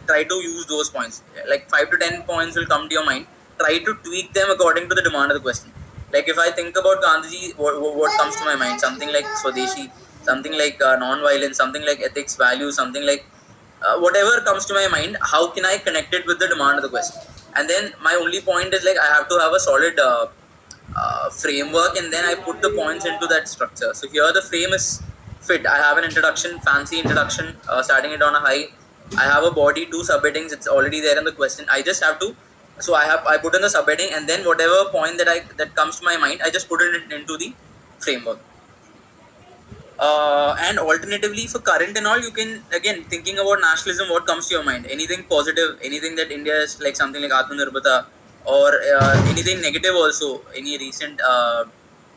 try to use those points. Like 5 to 10 points will come to your mind. Try to tweak them according to the demand of the question. Like if I think about Gandhiji, what comes to my mind? Something like Swadeshi, something like non-violence, something like ethics, values, something like whatever comes to my mind. How can I connect it with the demand of the question? And then my only point is like I have to have a solid framework, and then I put the points into that structure. So here the frame is fit. I have an introduction, fancy introduction, starting it on a high. I have a body, two subheadings. It's already there in the question. I just have to. So I put in the subheading, and then whatever point that comes to my mind, I just put it into the framework. And alternatively, for current and all, you can again thinking about nationalism. What comes to your mind? Anything positive? Anything that India is like something like Atmanirbharta, or anything negative also? Any recent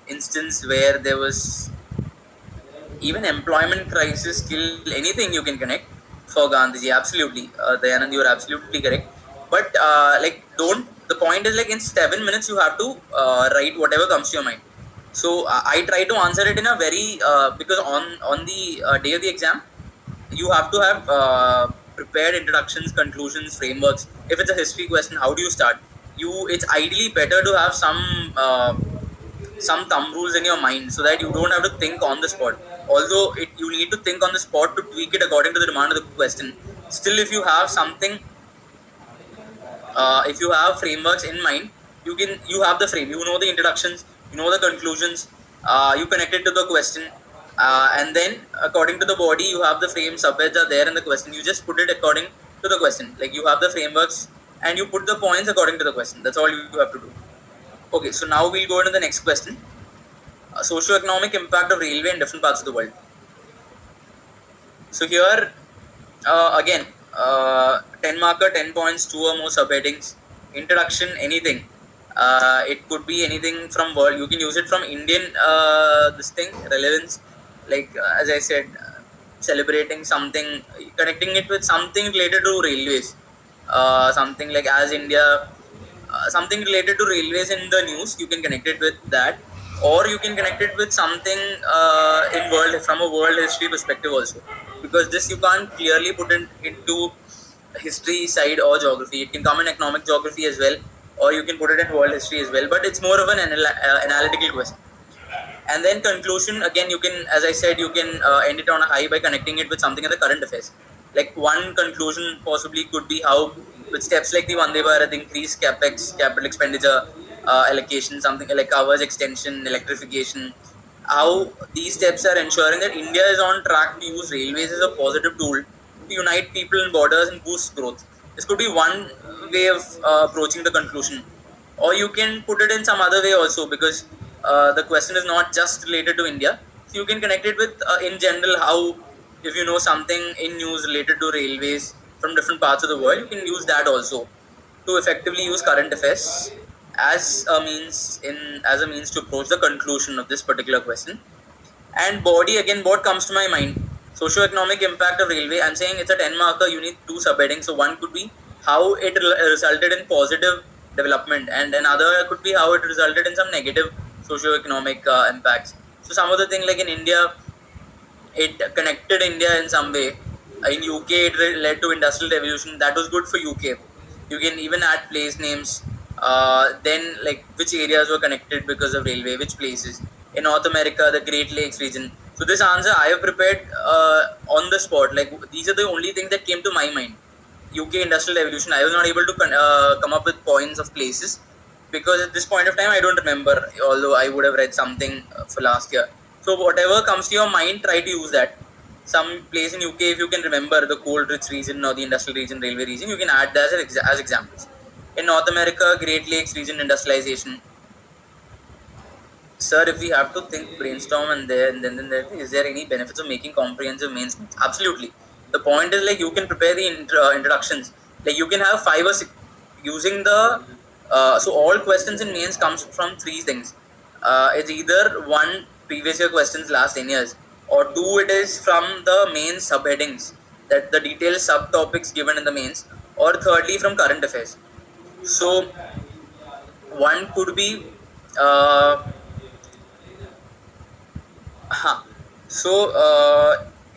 instance where there was even employment crisis, skill, anything you can connect for Gandhiji? Absolutely, Dayanand, you are absolutely correct. But like, don't. The point is like in 7 minutes you have to write whatever comes to your mind. So I try to answer it in a very because on the day of the exam you have to have prepared introductions, conclusions, frameworks. If it's a history question, how do you start? It's ideally better to have some thumb rules in your mind so that you don't have to think on the spot. Although you need to think on the spot to tweak it according to the demand of the question. Still, if you have something, if you have frameworks in mind, you have the frame. You know the introductions, you know the conclusions. You connect it to the question, and then according to the body, you have the frame. Subheads are there in the question. You just put it according to the question. Like you have the frameworks, and you put the points according to the question. That's all you have to do. Okay, so now we'll go into the next question. Socio-economic impact of railway in different parts of the world. So here, again, 10 marker, 10 points, 2 or more subheadings. Introduction, anything. It could be anything from world. You can use it from Indian, this thing, relevance. Like, as I said, celebrating something, connecting it with something related to railways. Something like as India, something related to railways in the news, you can connect it with that, or you can connect it with something in world from a world history perspective also, because this you can't clearly put it into history side or geography. It can come in economic geography as well, or you can put it in world history as well, but it's more of an analytical question. And then conclusion, again, you can, as I said, you can end it on a high by connecting it with something in the current affairs. Like one conclusion possibly could be how, with steps like the Vande Bharat, increased capex, capital expenditure, allocation, something like coverage extension, electrification, how these steps are ensuring that India is on track to use railways as a positive tool to unite people and borders and boost growth. This could be one way of approaching the conclusion, or you can put it in some other way also, because the question is not just related to India. So you can connect it with in general how, if you know something in news related to railways from different parts of the world, you can use that also to effectively use current affairs as a means to approach the conclusion of this particular question. And body, again, what comes to my mind? Socio-economic impact of railway. I'm saying it's a 10 marker. You need two subheadings. So one could be how it resulted in positive development, and another could be how it resulted in some negative socio-economic impacts. So some of the thing, like in India, it connected India in some way. In UK, it led to industrial revolution. That was good for UK. You can even add place names. Then, like which areas were connected because of railway, which places. In North America, the Great Lakes region. So this answer I have prepared on the spot. Like these are the only things that came to my mind. UK industrial revolution. I was not able to come up with points of places because at this point of time I don't remember. Although I would have read something for last year. So whatever comes to your mind, try to use that. Some place in UK, if you can remember the coal-rich region or the industrial region, railway region, you can add that as examples. In North America, Great Lakes region industrialization. Sir, if we have to think, brainstorm, and then there, is there any benefits of making comprehensive mains? Absolutely. The point is like you can prepare the introductions. Like you can have 5 or 6 using the. So all questions in mains comes from 3 things. It's either one, previous year questions last 10 years, or 2, it is from the main subheadings, that the detailed subtopics given in the mains, or thirdly from current affairs. So one could be uh, huh. So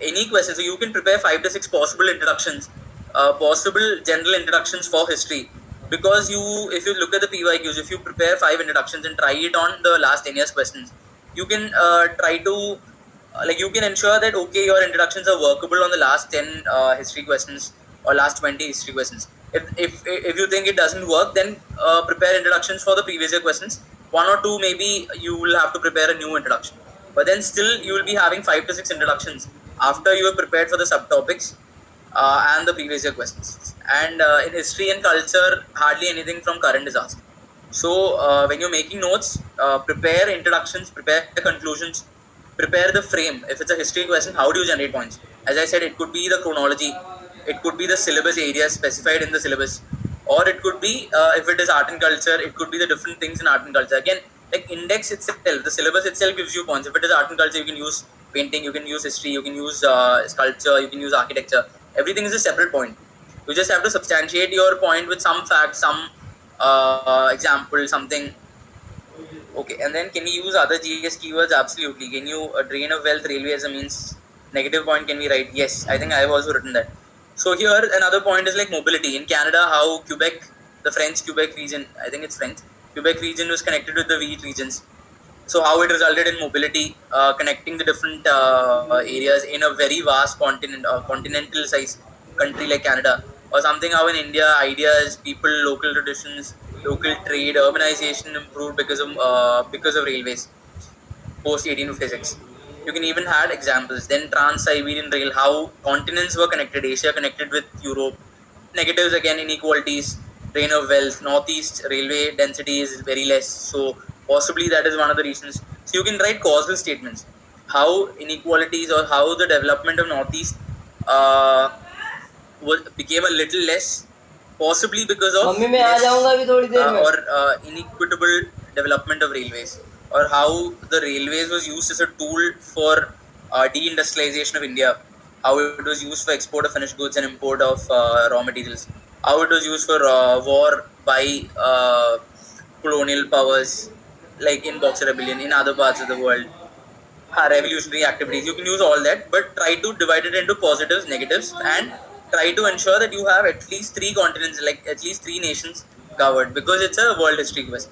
any question. So you can prepare 5 to 6 possible introductions, possible general introductions for history. Because if you look at the PYQs, if you prepare 5 introductions and try it on the last 10 years questions, you can try to you can ensure that okay, your introductions are workable on the last 10 history questions or last 20 history questions. If you think it doesn't work, then prepare introductions for the previous year questions. One or two, maybe you will have to prepare a new introduction, but then still you will be having 5 to 6 introductions after you have prepared for the subtopics and the previous year questions. And in history and culture, hardly anything from current is asked. So when you're making notes, prepare introductions, prepare conclusions, prepare the frame. If it's a history question, how do you generate points? As I said, it could be the chronology, it could be the syllabus areas specified in the syllabus, or it could be if it is art and culture, it could be the different things in art and culture. Again, like index itself, the syllabus itself gives you points. If it is art and culture, you can use painting, you can use history, you can use sculpture, you can use architecture. Everything is a separate point. You just have to substantiate your point with some fact, some example, something. Okay, and then can we use other GS keywords? Absolutely. Can you drain of wealth railway as a means? Negative point can we write? Yes, I think I have also written that. So here another point is like mobility. In Canada, how Quebec, the French Quebec region, I think it's French, Quebec region was connected with the wheat regions. So how it resulted in mobility, connecting the different areas in a very vast continent, continental size country like Canada, or something. How in India, ideas, people, local traditions, local trade, urbanization improved because of railways post 1856. You can even add examples. Then Trans-Siberian Rail, how continents were connected. Asia connected with Europe. Negatives again, inequalities, drain of wealth. Northeast railway density is very less. So possibly that is one of the reasons. So you can write causal statements. How inequalities or how the development of Northeast uh, became a little less, possibly because of mummy मैं आ less जाऊंगा अभी थोड़ी देर में. or inequitable development of railways, or how the railways was used as a tool for deindustrialization of India, how it was used for export of finished goods and import of raw materials, how it was used for war by colonial powers like in Boxer Rebellion in other parts of the world, revolutionary activities. You can use all that, but try to divide it into positives, negatives, and try to ensure that you have at least 3 continents, like at least 3 nations covered, because it's a world history quest,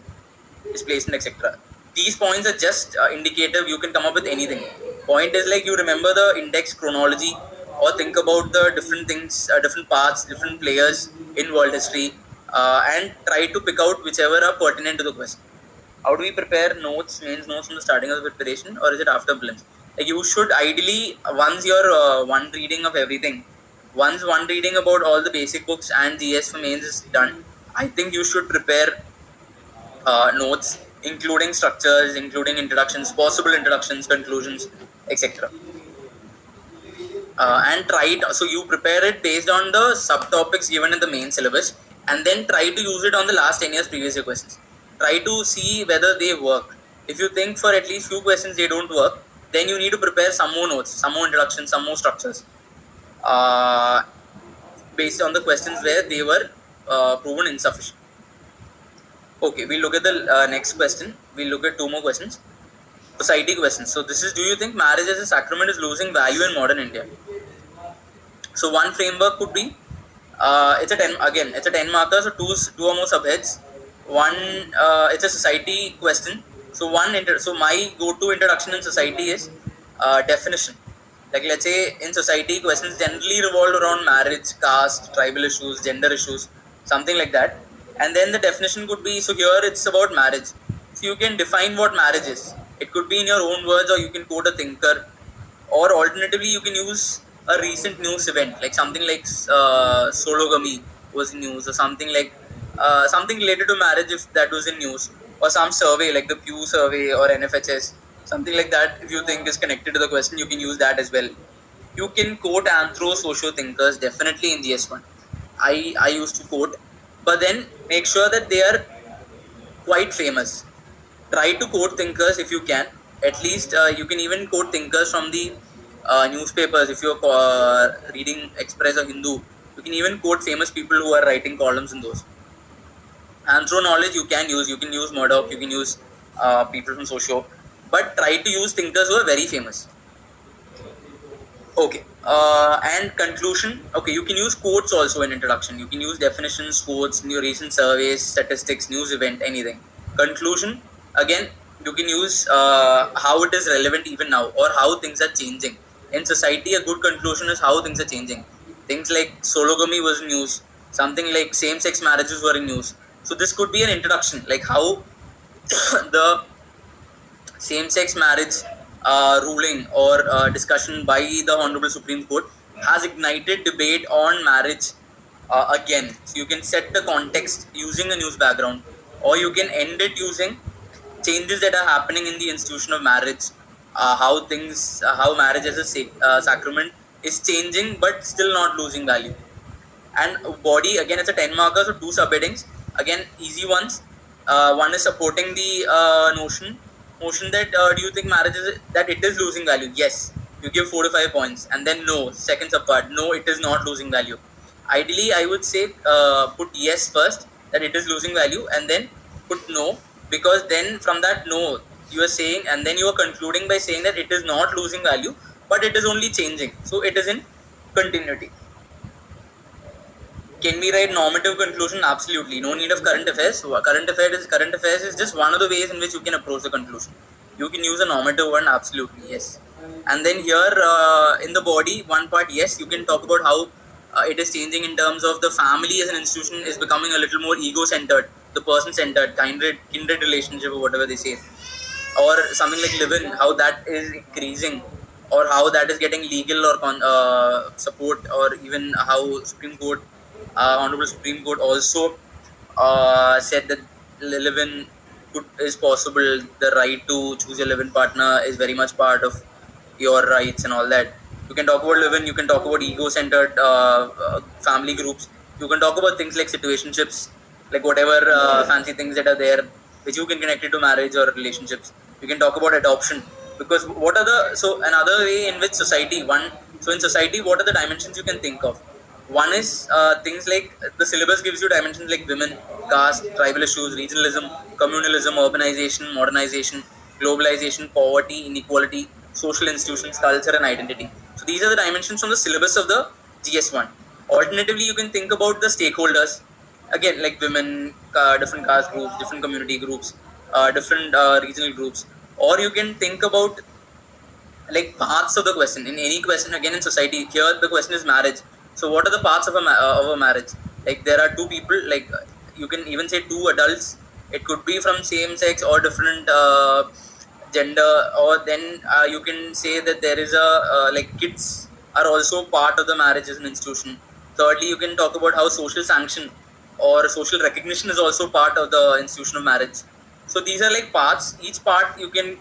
displacement, etc. These points are just indicative. You can come up with anything. Point is like you remember the index chronology, or think about the different things, different parts, different players in world history, and try to pick out whichever are pertinent to the question. How do we prepare notes, mains notes from the starting of the preparation, or is it after prelims? Like you should ideally, once your one reading of everything, once one reading about all the basic books and GS for mains is done, I think you should prepare notes, including structures, including introductions, possible introductions, conclusions, etc. And try it. So you prepare it based on the subtopics given in the main syllabus, and then try to use it on the last 10 years previous year questions. Try to see whether they work. If you think for at least few questions they don't work, then you need to prepare some more notes, some more introductions, some more structures, uh, based on the questions where they were proven insufficient. Okay, we'll look at the next question. We'll look at 2 more questions. Society questions. So this is: do you think marriage as a sacrament is losing value in modern India? So one framework could be it's a 10, again it's a 10 marker, so two or more subheads. One it's a society question. So so my go-to introduction in society is definition. Like let's say in society, questions generally revolve around marriage, caste, tribal issues, gender issues, something like that. And then the definition could be, so here it's about marriage. So you can define what marriage is. It could be in your own words, or you can quote a thinker, or alternatively you can use a recent news event, like something like sologamy was in news, or something like something related to marriage if that was in news, or some survey like the Pew survey or NFHS, something like that. If you think is connected to the question, you can use that as well. You can quote anthro socio thinkers definitely in GS1. I used to quote, but then make sure that they are quite famous. Try to quote thinkers if you can. At least you can even quote thinkers from the newspapers. If you're reading Express or Hindu, you can even quote famous people who are writing columns in those. Anthro knowledge you can use. You can use Murdoch. You can use people from Socio, but try to use thinkers who are very famous. Okay. And conclusion. Okay, you can use quotes also in introduction. You can use definitions, quotes, new recent surveys, statistics, news event, anything. Conclusion. Again, you can use how it is relevant even now or how things are changing in society. A good conclusion is how things are changing. Things like sologamy was in news. Something like same-sex marriages were in news. So this could be an introduction, like how the same-sex marriage ruling or discussion by the Honorable Supreme Court has ignited debate on marriage again. So you can set the context using a news background, or you can end it using changes that are happening in the institution of marriage, how marriage as a sacrament is changing but still not losing value. And body, again, it's a 10 marker, so two subheadings, again easy ones. One is supporting the notion that do you think marriage is that it is losing value? Yes, you give 4 to 5 points, and then no, seconds apart, no, it is not losing value. Ideally I would say put yes first, that it is losing value, and then put no, because then from that no you are saying, and then you are concluding by saying that it is not losing value but it is only changing, so it is in continuity. Can we write normative conclusion? Absolutely. No need of current affairs. So current affairs is just one of the ways in which you can approach the conclusion. You can use a normative one. Absolutely, yes. And then here in the body, one part, yes, you can talk about how it is changing in terms of the family as an institution is becoming a little more ego-centered, the person-centered, kindred relationship, or whatever they say, or something like live-in, how that is increasing, or how that is getting legal or support, or even how Honorable Supreme Court also said that live-in is possible. The right to choose your live-in partner is very much part of your rights and all that. You can talk about live-in. You can talk about ego-centered family groups. You can talk about things like situationships, like whatever fancy things that are there, which you can connect it to marriage or relationships. You can talk about adoption, because what are the so another way in which society one so in society, what are the dimensions you can think of? One is things like the syllabus gives you dimensions like women, caste, tribal issues, regionalism, communalism, urbanization, modernization, globalization, poverty, inequality, social institutions, culture, and identity. So these are the dimensions from the syllabus of the GS1. Alternatively, you can think about the stakeholders, again, like women, different caste groups, different community groups, different regional groups, or you can think about like parts of the question in any question. Again, in society, here the question is marriage. So what are the parts of a marriage? Like there are two people, like you can even say two adults. It could be from same sex or different gender, or then you can say that there is a like kids are also part of the marriage as an institution. Thirdly, you can talk about how social sanction or social recognition is also part of the institution of marriage. So these are like parts. Each part you can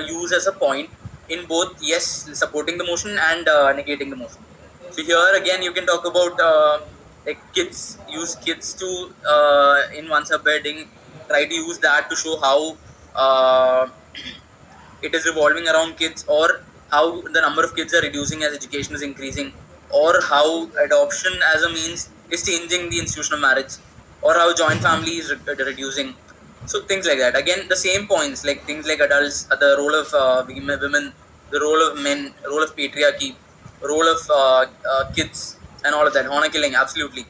use as a point in both yes, supporting the motion, and negating the motion. So here again you can talk about like kids. Use kids to in one subheading. Try to use that to show how it is revolving around kids, or how the number of kids are reducing as education is increasing, or how adoption as a means is changing the institution of marriage, or how joint family is reducing. So things like that. Again, the same points, like things like adults, the role of women, the role of men, role of patriarchy, role of kids, and all of that. Honor killing, absolutely.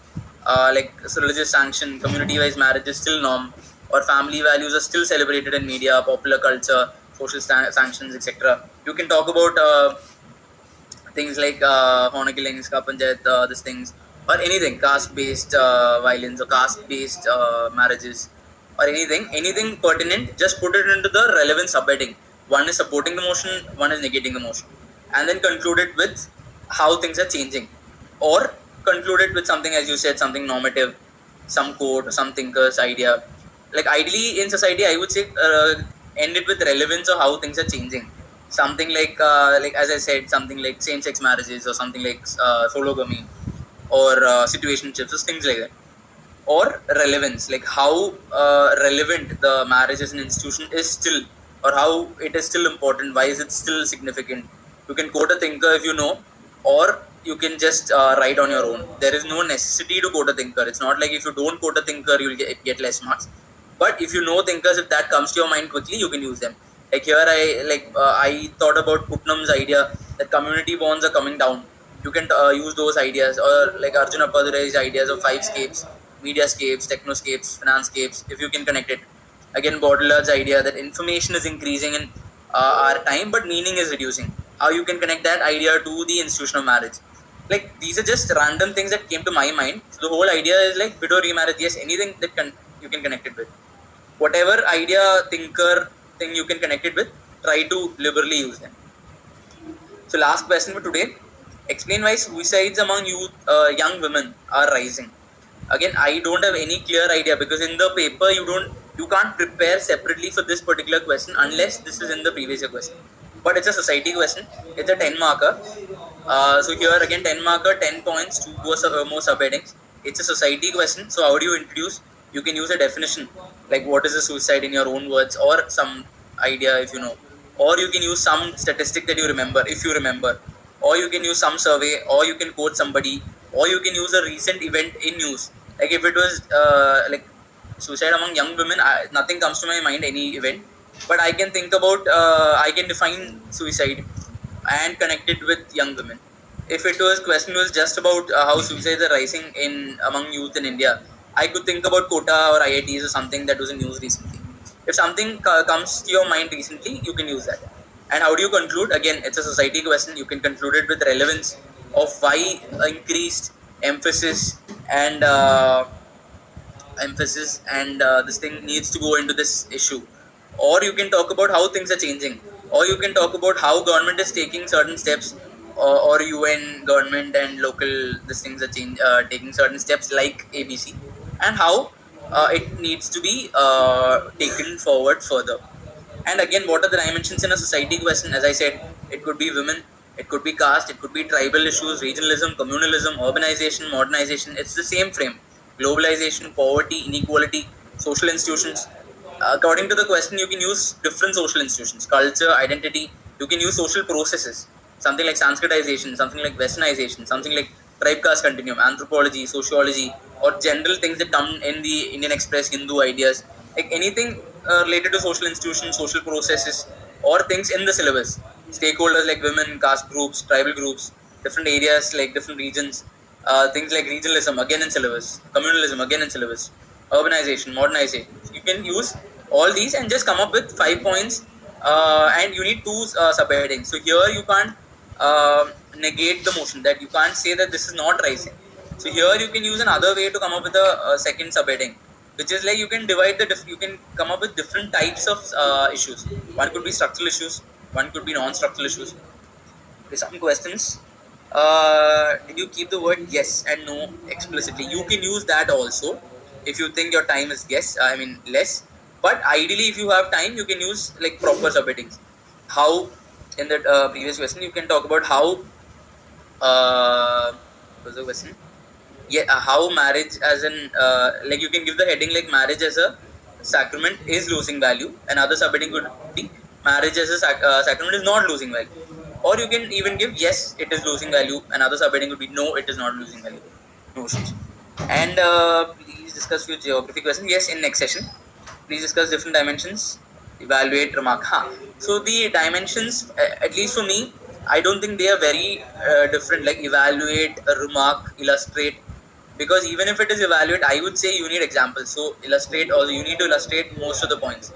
Like so religious sanction, community-wise marriage is still norm, or family values are still celebrated in media, popular culture, social sanctions, etc. You can talk about things like honor killings, ka panchayat, these things, or anything, caste-based violence or caste-based marriages, or anything pertinent. Just put it into the relevant subheading. One is supporting the motion, one is negating the motion, and then conclude it with how things are changing, or conclude it with something, as you said, something normative, some quote, some thinker's idea. Like ideally in society, I would say end it with relevance of how things are changing. Something like as I said, something like same-sex marriages, or something like sologamy, or situationships, or things like that. Or relevance, like how relevant the marriage as an institution is still, or how it is still important. Why is it still significant? You can quote a thinker if you know, or you can just write on your own. There is no necessity to quote a thinker. It's not like if you don't quote a thinker, you'll get less marks. But if you know thinkers, if that comes to your mind quickly, you can use them. Like here, I thought about Putnam's idea that community bonds are coming down. You can use those ideas, or like Arjuna Padurai's ideas of five scapes, media scapes, technoscapes, finance scapes. If you can connect it, again, Baudelaire's idea that information is increasing in our time, but meaning is reducing. How you can connect that idea to the institution of marriage? Like these are just random things that came to my mind. So the whole idea is like widow remarriage. Yes, anything that you can connect it with, whatever idea, thinker thing you can connect it with, try to liberally use them. So last question for today: explain why suicides among young women are rising. Again, I don't have any clear idea because in the paper you can't prepare separately for this particular question unless this is in the previous year question. But it's a society question. It's a 10 marker. So here again 10 marker, 10 points, two more subheadings. It's a society question. So how do you introduce? You can use a definition like what is a suicide in your own words, or some idea if you know, or you can use some statistic that you remember if you remember, or you can use some survey, or you can quote somebody, or you can use a recent event in news. Like if it was like suicide among young women, nothing comes to my mind any event, but I can think about I can define suicide and connect it with young women. If it was question was just about how suicides are rising in among youth in India, I could think about Kota or IITs or something that was in news recently. If something comes to your mind recently, you can use that. And how do you conclude? Again, it's a society question. You can conclude it with relevance of why increased emphasis and this thing needs to go into this issue, or you can talk about how things are changing, or you can talk about how government is taking certain steps, or UN government and local these things are taking certain steps like ABC, and how it needs to be taken forward further. And again, what are the dimensions in a society question? As I said, it could be women, it could be caste, it could be tribal issues, regionalism, communalism, urbanization, modernization. It's the same frame. Globalization, poverty, inequality, social institutions. According to the question, you can use different social institutions, culture, identity. You can use social processes, something like Sanskritization, something like Westernization, something like tribe caste continuum, anthropology, sociology, or general things that come in the Indian Express, Hindu ideas, like anything related to social institutions, social processes, or things in the syllabus. Stakeholders like women, caste groups, tribal groups, different areas like different regions, things like regionalism again in syllabus, communalism again in syllabus, urbanization, modernization. You can use all these and just come up with 5 points, and you need two subheadings. So here you can't negate the motion, that you can't say that this is not rising. So here you can use another way to come up with a second subheading, which is like you can divide you can come up with different types of issues. One could be structural issues, one could be non-structural issues. Okay, some questions. Did you keep the word yes and no explicitly? You can use that also if you think your time is less. But ideally, if you have time, you can use like proper subheadings. How in the previous question you can talk about how what was the question? Yeah, how marriage as an like you can give the heading like marriage as a sacrament is losing value. Another subheading could be marriage as a sacrament is not losing value, or you can even give yes it is losing value. Another subheading would be no it is not losing value. No issues. And please discuss few geography questions. Yes, in next session please discuss different dimensions, evaluate, remark. So the dimensions, at least for me, I don't think they are very different, like evaluate, remark, illustrate. Because even if it is evaluate, I would say you need examples. So illustrate also, you need to illustrate most of the points.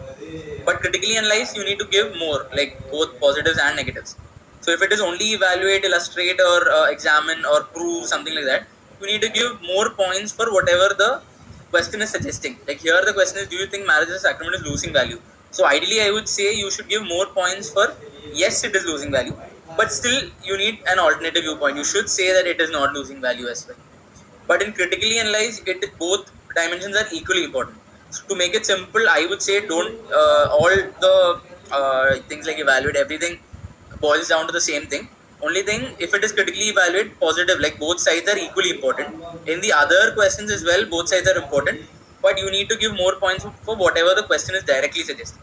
But critically analyze, you need to give more, like both positives and negatives. So if it is only evaluate, illustrate, or examine or prove, something like that, you need to give more points for whatever the question is suggesting. Like here the question is, do you think marriage as a sacrament is losing value? So ideally I would say you should give more points for yes it is losing value, but still you need an alternative viewpoint. You should say that it is not losing value as well. But in critically analyze it, both dimensions are equally important. So to make it simple, I would say don't all the things like evaluate, everything boils down to the same thing. Only thing, if it is critically evaluate, positive, like both sides are equally important. In the other questions as well, both sides are important, but you need to give more points for whatever the question is directly suggesting.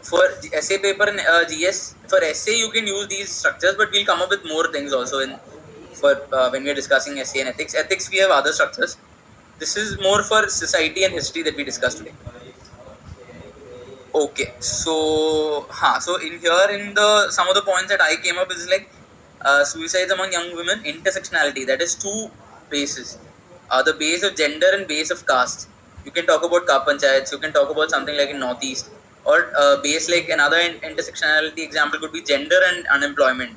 For essay paper and GS, for essay you can use these structures, but we'll come up with more things also in for when we are discussing essay and ethics. Ethics we have other structures. This is more for society and history that we discussed today. Okay, so in here in the some of the points that I came up is like suicides among young women, intersectionality. That is two bases, the base of gender and base of caste. You can talk about car panchayats. You can talk about something like in northeast, or base like another intersectionality example could be gender and unemployment,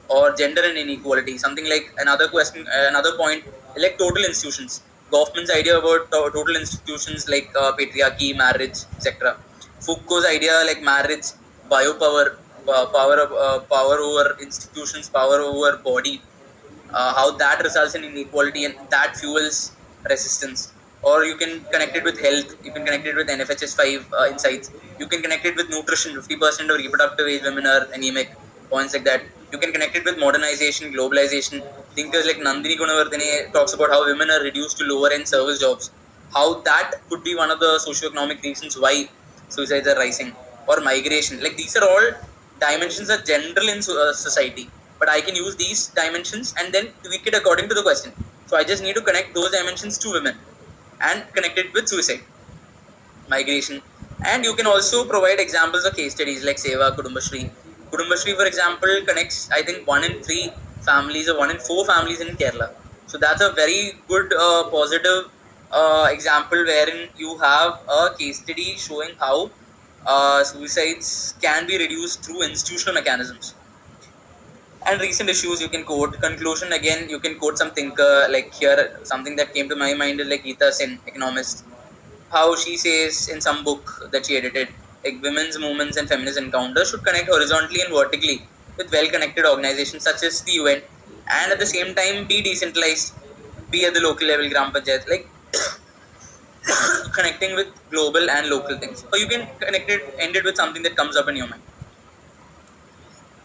or gender and inequality. Something like another question, another point like total institutions. Goffman's idea about total institutions like patriarchy, marriage, etc. Foucault's idea like marriage, biopower, power over institutions, power over body, how that results in inequality and that fuels resistance. Or you can connect it with health, you can connect it with NFHS 5 insights, you can connect it with nutrition. 50% of reproductive age women are anemic, points like that. You can connect it with modernization, globalization. Thinkers like Nandini Gunawardene talks about how women are reduced to lower end service jobs, how that could be one of the socioeconomic reasons why suicides are rising. Or migration, like these are all dimensions are general in society, but I can use these dimensions and then tweak it according to the question. So I just need to connect those dimensions to women and connect it with suicide, migration. And you can also provide examples of case studies like Seva, Kudumbashri. Kudumbashri, for example, connects I think 1 in 3 families or 1 in 4 families in Kerala. So that's a very good positive example wherein you have a case study showing how suicides can be reduced through institutional mechanisms. And recent issues you can quote. Conclusion, again you can quote some thinker like here. Something that came to my mind is like Geeta Sen, economist, how she says in some book that she edited, like women's movements and feminist encounters should connect horizontally and vertically with well connected organizations such as the UN, and at the same time be decentralized, be at the local level, gram panchayat, like connecting with global and local things. Or you can connect it, end it with something that comes up in your mind.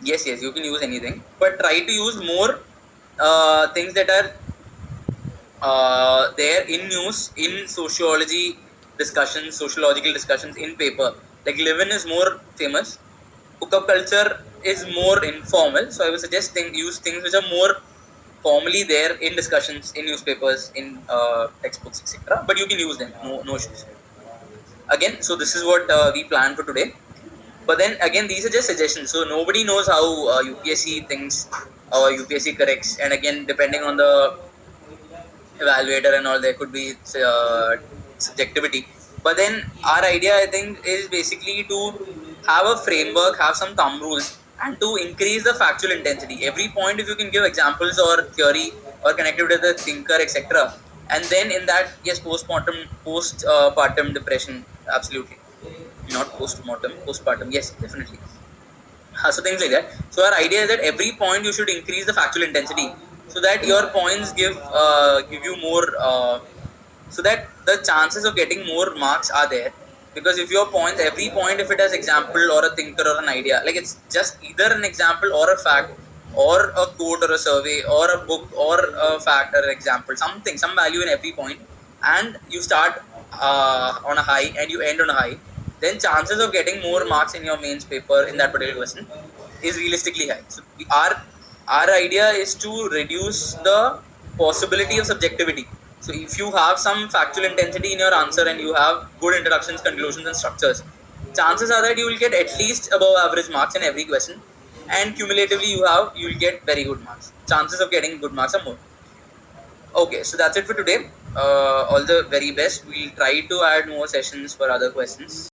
Yes, you can use anything, but try to use more things that are there in news, in sociological discussions in paper. Like Livin is more famous. Hookup culture is more informal. So I would suggest use things which are more formally there in discussions, in newspapers, in textbooks, etc. But you can use them, no issues. Again, so this is what we plan for today. But then again, these are just suggestions. So nobody knows how UPSC thinks or UPSC corrects. And again, depending on the evaluator and all, there could be subjectivity. But then our idea I think is basically to have a framework, have some thumb rules, and to increase the factual intensity. Every point, if you can give examples or theory or connect it with the thinker, etc., and then in that, yes, postpartum depression, absolutely. Not postpartum, yes, definitely. So things like that. So our idea is that every point you should increase the factual intensity, so that your points give you more, so that the chances of getting more marks are there. Because if your points, every point, if it has example or a thinker or an idea, like it's just either an example or a fact or a quote or a survey or a book or a fact or an example, something, some value in every point, and you start on a high and you end on a high, then chances of getting more marks in your mains paper in that particular question is realistically high. So our idea is to reduce the possibility of subjectivity. So if you have some factual intensity in your answer and you have good introductions, conclusions, and structures, chances are that you will get at least above average marks in every question, and cumulatively you will get very good marks. Chances of getting good marks are more. Okay, so that's it for today. All the very best. We'll try to add more sessions for other questions.